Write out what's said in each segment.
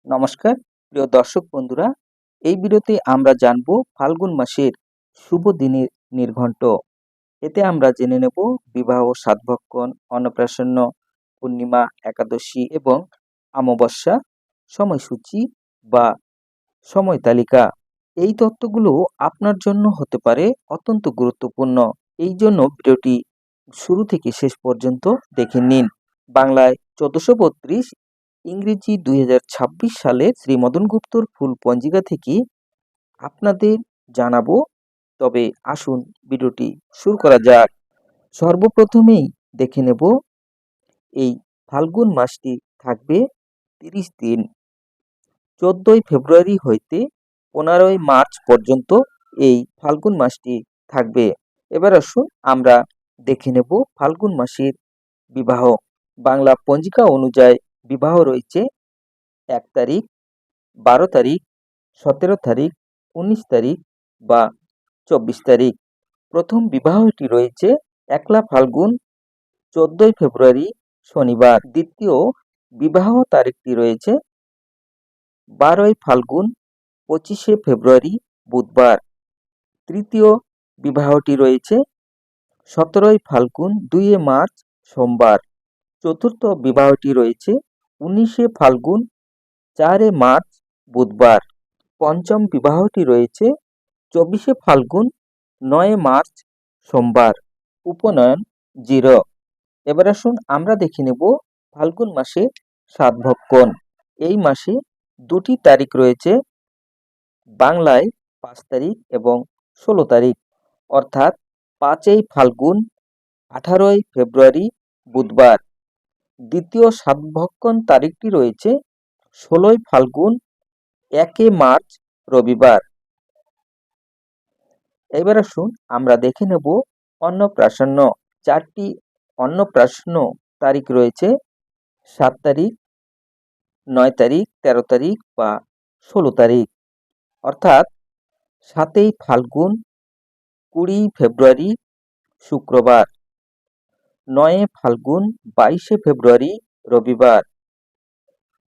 নমস্কার প্রিয় দর্শক বন্ধুরা, এই ভিডিওতে আমরা জানব ফাল্গুন মাসের শুভ দিনের নির্ঘণ্ট। এতে আমরা জেনে নেব বিবাহ, সাতভক্ষণ, অন্নপ্রাশন, পূর্ণিমা, একাদশী এবং অমাবস্যা সময়সূচি বা সময় তালিকা। এই তথ্যগুলো আপনার জন্য হতে পারে অত্যন্ত গুরুত্বপূর্ণ, এই জন্য ভিডিওটি শুরু থেকে শেষ পর্যন্ত দেখে নিন। বাংলায় 1432, ইংরেজি 2026 সালের শ্রী মদন গুপ্তর ফুল পঞ্জিকা থেকে আপনাদের জানাবো। তবে আসুন ভিডিওটি শুরু করা যাক। সর্বপ্রথমেই দেখে নেব এই ফাল্গুন মাসটি থাকবে 30 দিন। 14ই ফেব্রুয়ারি হইতে 15ই মার্চ পর্যন্ত এই ফাল্গুন মাসটি থাকবে। এবার আসুন আমরা দেখে নেব ফাল্গুন মাসের বিবাহ। বাংলা পঞ্জিকা অনুযায়ী বিবাহ রয়েছে 1 তারিখ, 12 তারিখ, 17 তারিখ, 19 তারিখ বা 24 তারিখ। প্রথম বিবাহটি রয়েছে 1লা ফাল্গুন 14ই ফেব্রুয়ারি শনিবার। দ্বিতীয় বিবাহ তারিখটি রয়েছে 12ই ফাল্গুন 25শে ফেব্রুয়ারি বুধবার। তৃতীয় বিবাহটি রয়েছে 17ই ফাল্গুন 2 মার্চ সোমবার। চতুর্থ বিবাহটি রয়েছে 19শে ফাল্গুন 4 মার্চ বুধবার। পঞ্চম বিবাহটি রয়েছে 24শে ফাল্গুন 9 মার্চ সোমবার। উপনয়ন 0। এবার আসুন আমরা দেখে নেব ফাল্গুন মাসে সাতভক্ষণ। এই মাসে 2টি তারিখ রয়েছে, বাংলায় 5 তারিখ এবং 16 তারিখ, অর্থাৎ 5ই ফাল্গুন 18ই ফেব্রুয়ারি বুধবার। দ্বিতীয় সাতভক্ষণ তারিখটি রয়েছে 16ই ফাল্গুন 1 মার্চ রবিবার। এবার আসুন আমরা দেখে নেব অন্নপ্রাশন। 4টি অন্নপ্রাশন তারিখ রয়েছে, 7 তারিখ, 9 তারিখ, 13 তারিখ বা 16 তারিখ, অর্থাৎ 7ই ফাল্গুন 20 ফেব্রুয়ারি শুক্রবার, 9 ফাল্গুন 22শে ফেব্রুয়ারি রবিবার,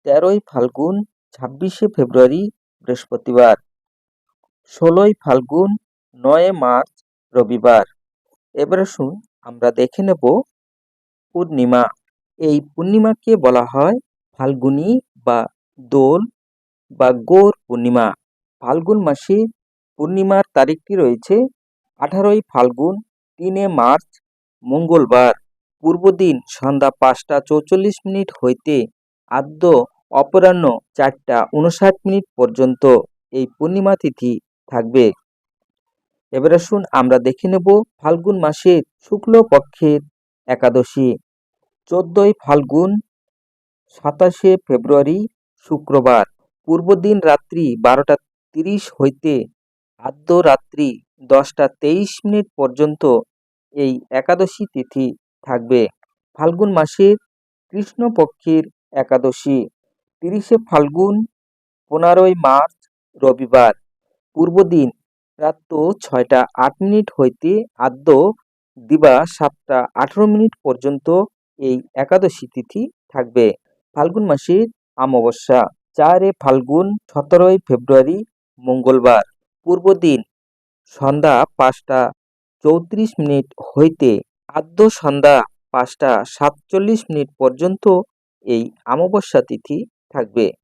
13ই ফাল্গুন 26শে ফেব্রুয়ারি বৃহস্পতিবার, 16ই ফাল্গুন 9 মার্চ রবিবার। এবার আসুন আমরা দেখে নেব পূর্ণিমা। এই পূর্ণিমাকে বলা হয় ফাল্গুনী বা দোল বা গৌর পূর্ণিমা। ফাল্গুন মাসে পূর্ণিমার তারিখটি রয়েছে 18ই ফাল্গুন 3 মার্চ মঙ্গলবার। পূর্ব দিন সন্ধ্যা 5টা 44 মিনিট হইতে আদ্য অপরাহ্ন 4টা 59 মিনিট পর্যন্ত এই পূর্ণিমা তিথি থাকবে। এবার আসুন আমরা দেখে নেব ফাল্গুন মাসের শুক্লপক্ষের একাদশী। 14ই ফাল্গুন 27শে ফেব্রুয়ারি শুক্রবার। পূর্ব দিন রাত্রি 12টা 30 হইতে আদ্য রাত্রি 10টা 23 মিনিট পর্যন্ত এই একাদশী তিথি থাকবে। ফাল্গুন মাসের কৃষ্ণপক্ষের একাদশী 30শে ফাল্গুন 15ই মার্চ রবিবার। পূর্ব দিন প্রাতঃ 6টা 8 মিনিট হইতে আদ্য দিবা 7টা 18 মিনিট পর্যন্ত এই একাদশী তিথি থাকবে। ফাল্গুন মাসের অমাবস্যা 4 ফাল্গুন 17ই ফেব্রুয়ারি মঙ্গলবার। পূর্ব দিন সন্ধ্যা 5টা 34 মিনিট হইতে আদ্য সন্ধ্যা 5টা 47 মিনিট পর্যন্ত এই অমাবস্যা তিথি থাকবে।